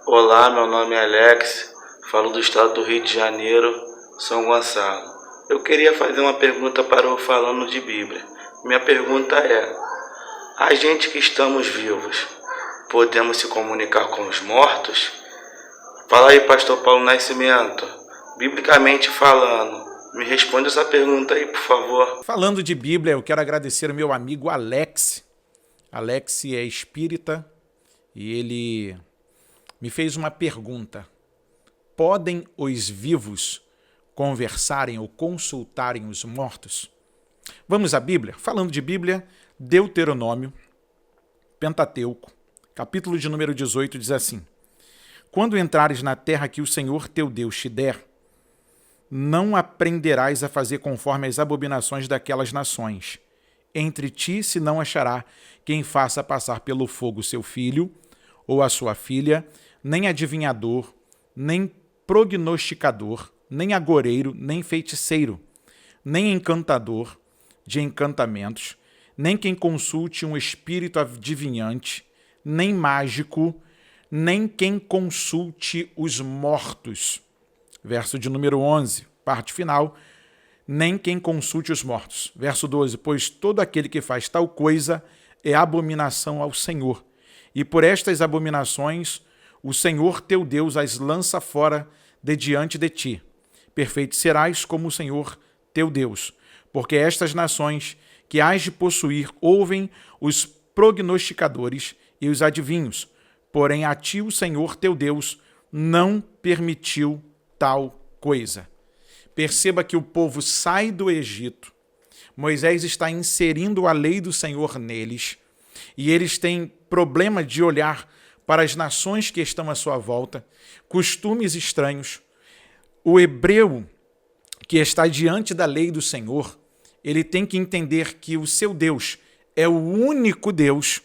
Olá, meu nome é Alex, falo do estado do Rio de Janeiro, São Gonçalo. Eu queria fazer uma pergunta para o Falando de Bíblia. Minha pergunta é: a gente que estamos vivos, podemos se comunicar com os mortos? Fala aí, pastor Paulo Nascimento, biblicamente falando, me responde essa pergunta aí, por favor. Falando de Bíblia, eu quero agradecer ao meu amigo Alex. Alex é espírita e ele me fez uma pergunta. Podem os vivos conversarem ou consultarem os mortos? Vamos à Bíblia? Falando de Bíblia, Deuteronômio, Pentateuco, capítulo de número 18, diz assim: Quando entrares na terra que o Senhor teu Deus te der, não aprenderás a fazer conforme as abominações daquelas nações. Entre ti se não achará quem faça passar pelo fogo seu filho ou a sua filha, nem adivinhador, nem prognosticador, nem agoreiro, nem feiticeiro, nem encantador de encantamentos, nem quem consulte um espírito adivinhante, nem mágico, nem quem consulte os mortos. Verso de número 11, parte final, nem quem consulte os mortos. Verso 12, pois todo aquele que faz tal coisa é abominação ao Senhor. E por estas abominações o Senhor teu Deus as lança fora de diante de ti. Perfeito serás como o Senhor teu Deus, porque estas nações que hás de possuir ouvem os prognosticadores e os adivinhos, porém a ti o Senhor teu Deus não permitiu tal coisa. Perceba que o povo sai do Egito, Moisés está inserindo a lei do Senhor neles, e eles têm problema de olhar para as nações que estão à sua volta, costumes estranhos. O hebreu que está diante da lei do Senhor, ele tem que entender que o seu Deus é o único Deus.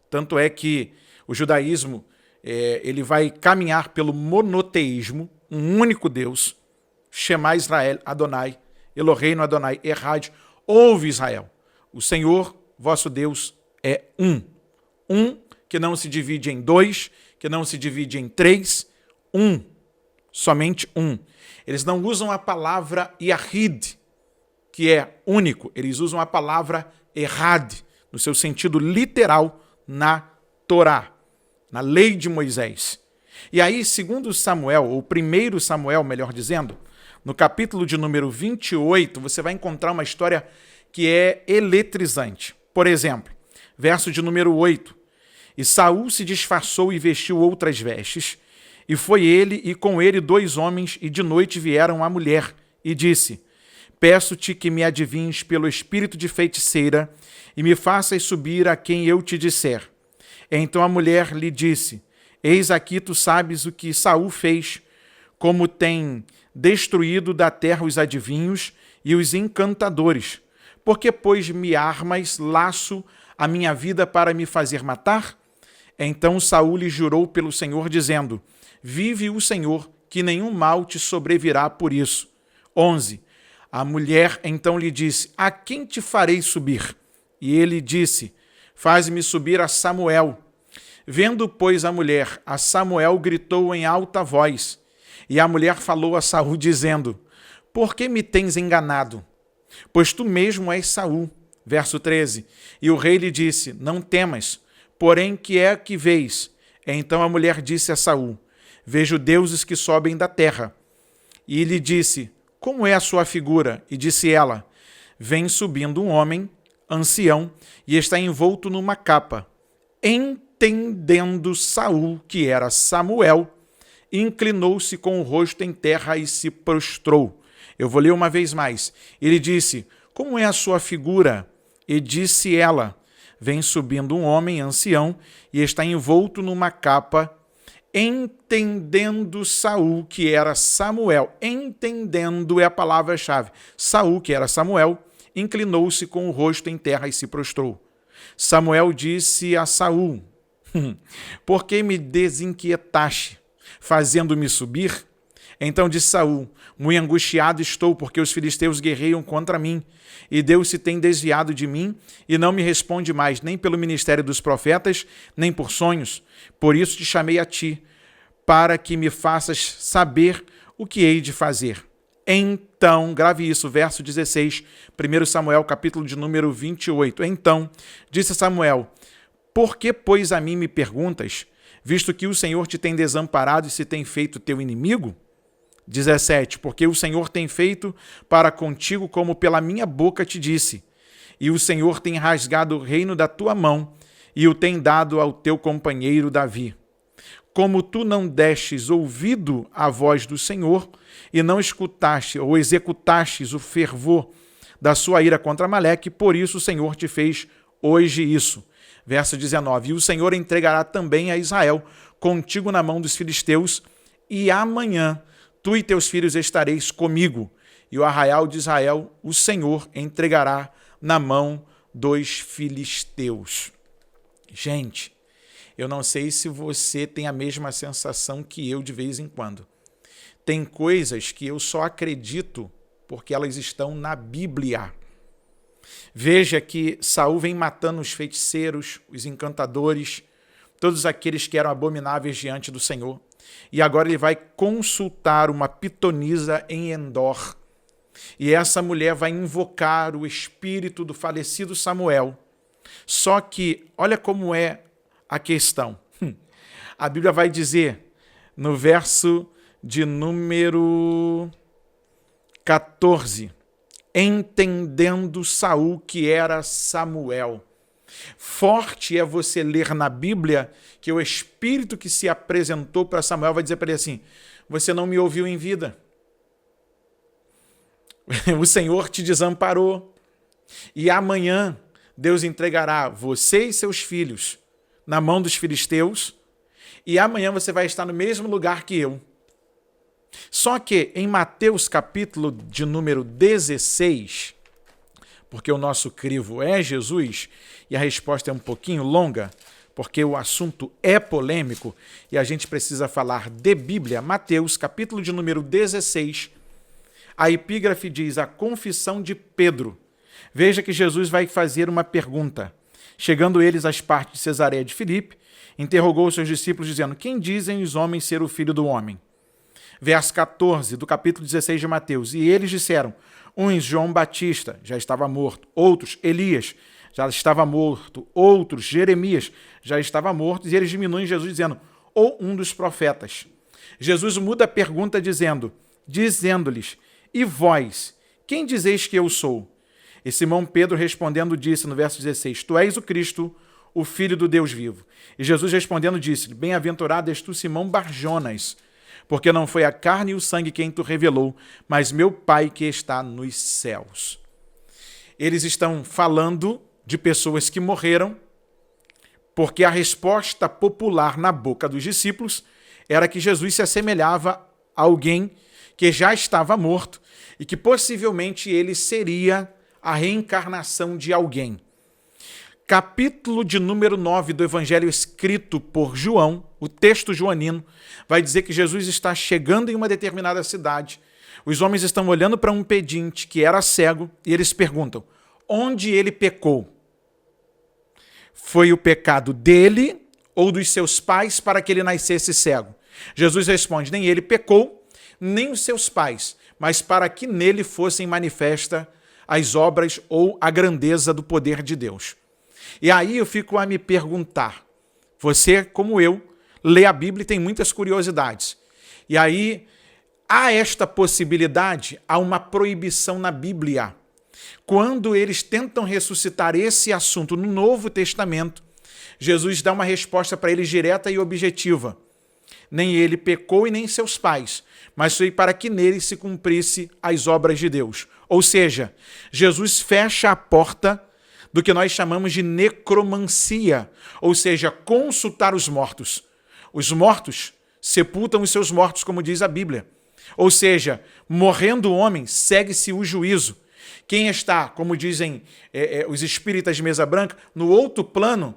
Tanto é que o judaísmo ele vai caminhar pelo monoteísmo, um único Deus. Shema Israel, Adonai, Eloheinu Adonai, Errad. Ouve Israel, o Senhor, vosso Deus, é um. Um que não se divide em dois, que não se divide em três, um. Somente um. Eles não usam a palavra Yahid, que é único. Eles usam a palavra Errad, no seu sentido literal, na Torá, na lei de Moisés. E aí, segundo Samuel, ou primeiro Samuel, melhor dizendo, no capítulo de número 28, você vai encontrar uma história que é eletrizante. Por exemplo, verso de número 8. E Saul se disfarçou e vestiu outras vestes, e foi ele e com ele 2 homens, e de noite vieram a mulher, e disse: Peço-te que me adivinhes pelo espírito de feiticeira, e me faças subir a quem eu te disser. Então a mulher lhe disse: Eis aqui tu sabes o que Saul fez, como tem destruído da terra os adivinhos e os encantadores. Porque, pois, me armas laço a minha vida para me fazer matar? Então Saul lhe jurou pelo Senhor, dizendo: Vive o Senhor, que nenhum mal te sobrevirá por isso. 11. A mulher então lhe disse: A quem te farei subir? E ele disse: Faz-me subir a Samuel. Vendo, pois, a mulher a Samuel, gritou em alta voz. E a mulher falou a Saul, dizendo: Por que me tens enganado? Pois tu mesmo és Saul. Verso 13. E o rei lhe disse: Não temas, porém que é que vês? Então a mulher disse a Saul: Vejo deuses que sobem da terra. E lhe disse: Como é a sua figura? E disse ela: Vem subindo um homem, ancião, e está envolto numa capa. Entendendo Saul que era Samuel, inclinou-se com o rosto em terra e se prostrou. Eu vou ler uma vez mais. Ele disse: Como é a sua figura? E disse ela: Vem subindo um homem ancião e está envolto numa capa. Entendendo Saul que era Samuel, entendendo é a palavra-chave. Saul, que era Samuel, inclinou-se com o rosto em terra e se prostrou. Samuel disse a Saul: Por que me desinquietaste, fazendo-me subir? Então disse Saul: muito angustiado estou, porque os filisteus guerreiam contra mim, e Deus se tem desviado de mim, e não me responde mais, nem pelo ministério dos profetas, nem por sonhos. Por isso te chamei a ti, para que me faças saber o que hei de fazer. Então, grave isso, verso 16, 1 Samuel, capítulo de número 28. Então, disse Samuel: por que, pois, a mim me perguntas, visto que o Senhor te tem desamparado e se tem feito teu inimigo? 17. Porque o Senhor tem feito para contigo como pela minha boca te disse, e o Senhor tem rasgado o reino da tua mão e o tem dado ao teu companheiro Davi. Como tu não destes ouvido à voz do Senhor e não escutaste ou executastes o fervor da sua ira contra Amaleque, por isso o Senhor te fez hoje isso. Verso 19. E o Senhor entregará também a Israel contigo na mão dos filisteus, e amanhã tu e teus filhos estareis comigo, e o arraial de Israel o Senhor entregará na mão dos filisteus. Gente, eu não sei se você tem a mesma sensação que eu de vez em quando. Tem coisas que eu só acredito porque elas estão na Bíblia. Veja que Saul vem matando os feiticeiros, os encantadores, todos aqueles que eram abomináveis diante do Senhor. E agora ele vai consultar uma pitonisa em Endor. E essa mulher vai invocar o espírito do falecido Samuel. Só que, olha como é a questão. A Bíblia vai dizer, no verso de número 14, entendendo Saul que era Samuel. Forte é você ler na Bíblia que o Espírito que se apresentou para Samuel vai dizer para ele assim: você não me ouviu em vida. O Senhor te desamparou. E amanhã Deus entregará você e seus filhos na mão dos filisteus. E amanhã você vai estar no mesmo lugar que eu. Só que em Mateus capítulo de número 16, porque o nosso crivo é Jesus, e a resposta é um pouquinho longa, porque o assunto é polêmico, e a gente precisa falar de Bíblia. Mateus capítulo de número 16, a epígrafe diz: a confissão de Pedro. Veja que Jesus vai fazer uma pergunta. Chegando eles às partes de Cesareia de Filipe, interrogou os seus discípulos, dizendo: quem dizem os homens ser o filho do homem? Verso 14 do capítulo 16 de Mateus. E eles disseram: uns João Batista, já estava morto; outros Elias, já estava morto; outros Jeremias, já estava morto. E eles diminuem Jesus dizendo: ou um dos profetas. Jesus muda a pergunta dizendo-lhes: e vós, quem dizeis que eu sou? E Simão Pedro respondendo disse no verso 16: tu és o Cristo, o Filho do Deus vivo. E Jesus respondendo disse-lhe: bem-aventurado és tu, Simão Barjonas, porque não foi a carne e o sangue quem tu revelou, mas meu Pai que está nos céus. Eles estão falando de pessoas que morreram, porque a resposta popular na boca dos discípulos era que Jesus se assemelhava a alguém que já estava morto e que possivelmente ele seria a reencarnação de alguém. Capítulo de número 9 do Evangelho escrito por João, o texto joanino, vai dizer que Jesus está chegando em uma determinada cidade. Os homens estão olhando para um pedinte que era cego e eles perguntam: onde ele pecou? Foi o pecado dele ou dos seus pais para que ele nascesse cego? Jesus responde: nem ele pecou, nem os seus pais, mas para que nele fossem manifestas as obras ou a grandeza do poder de Deus. E aí eu fico a me perguntar, você, como eu, lê a Bíblia e tem muitas curiosidades. E aí há esta possibilidade, há uma proibição na Bíblia. Quando eles tentam ressuscitar esse assunto no Novo Testamento, Jesus dá uma resposta para eles direta e objetiva. Nem ele pecou e nem seus pais, mas foi para que nele se cumprisse as obras de Deus. Ou seja, Jesus fecha a porta do que nós chamamos de necromancia, ou seja, consultar os mortos. Os mortos sepultam os seus mortos, como diz a Bíblia. Ou seja, morrendo o homem, segue-se o juízo. Quem está, como dizem os espíritas de mesa branca, no outro plano,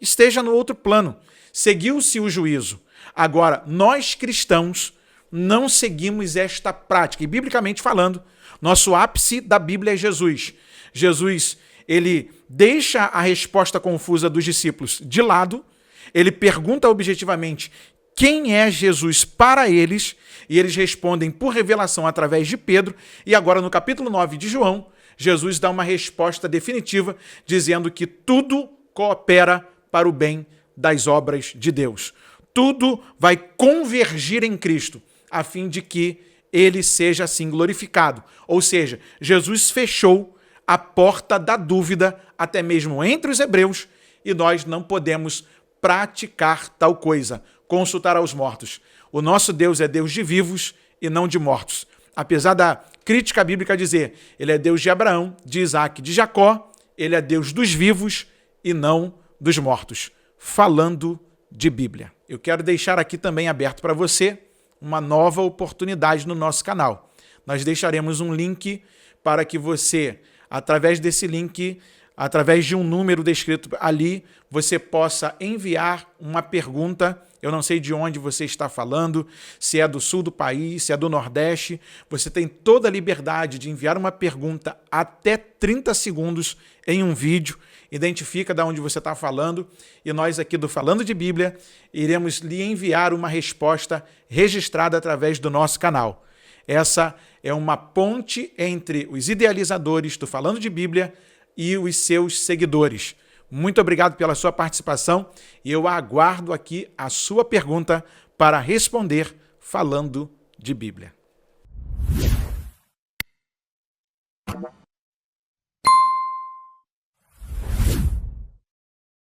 esteja no outro plano. Seguiu-se o juízo. Agora, nós cristãos não seguimos esta prática. E, biblicamente falando, nosso ápice da Bíblia é Jesus. Jesus, ele deixa a resposta confusa dos discípulos de lado, ele pergunta objetivamente quem é Jesus para eles, e eles respondem por revelação através de Pedro, e agora no capítulo 9 de João, Jesus dá uma resposta definitiva, dizendo que tudo coopera para o bem das obras de Deus. Tudo vai convergir em Cristo, a fim de que ele seja assim glorificado. Ou seja, Jesus fechou a porta da dúvida, até mesmo entre os hebreus, e nós não podemos praticar tal coisa, consultar aos mortos. O nosso Deus é Deus de vivos e não de mortos. Apesar da crítica bíblica dizer, ele é Deus de Abraão, de Isaac, de Jacó, ele é Deus dos vivos e não dos mortos. Falando de Bíblia. Eu quero deixar aqui também aberto para você uma nova oportunidade no nosso canal. Nós deixaremos um link para que você, através desse link, através de um número descrito ali, você possa enviar uma pergunta. Eu não sei de onde você está falando, se é do sul do país, se é do Nordeste. Você tem toda a liberdade de enviar uma pergunta até 30 segundos em um vídeo. Identifica de onde você está falando e nós aqui do Falando de Bíblia iremos lhe enviar uma resposta registrada através do nosso canal. Essa é uma ponte entre os idealizadores do Falando de Bíblia e os seus seguidores. Muito obrigado pela sua participação e eu aguardo aqui a sua pergunta para responder falando de Bíblia.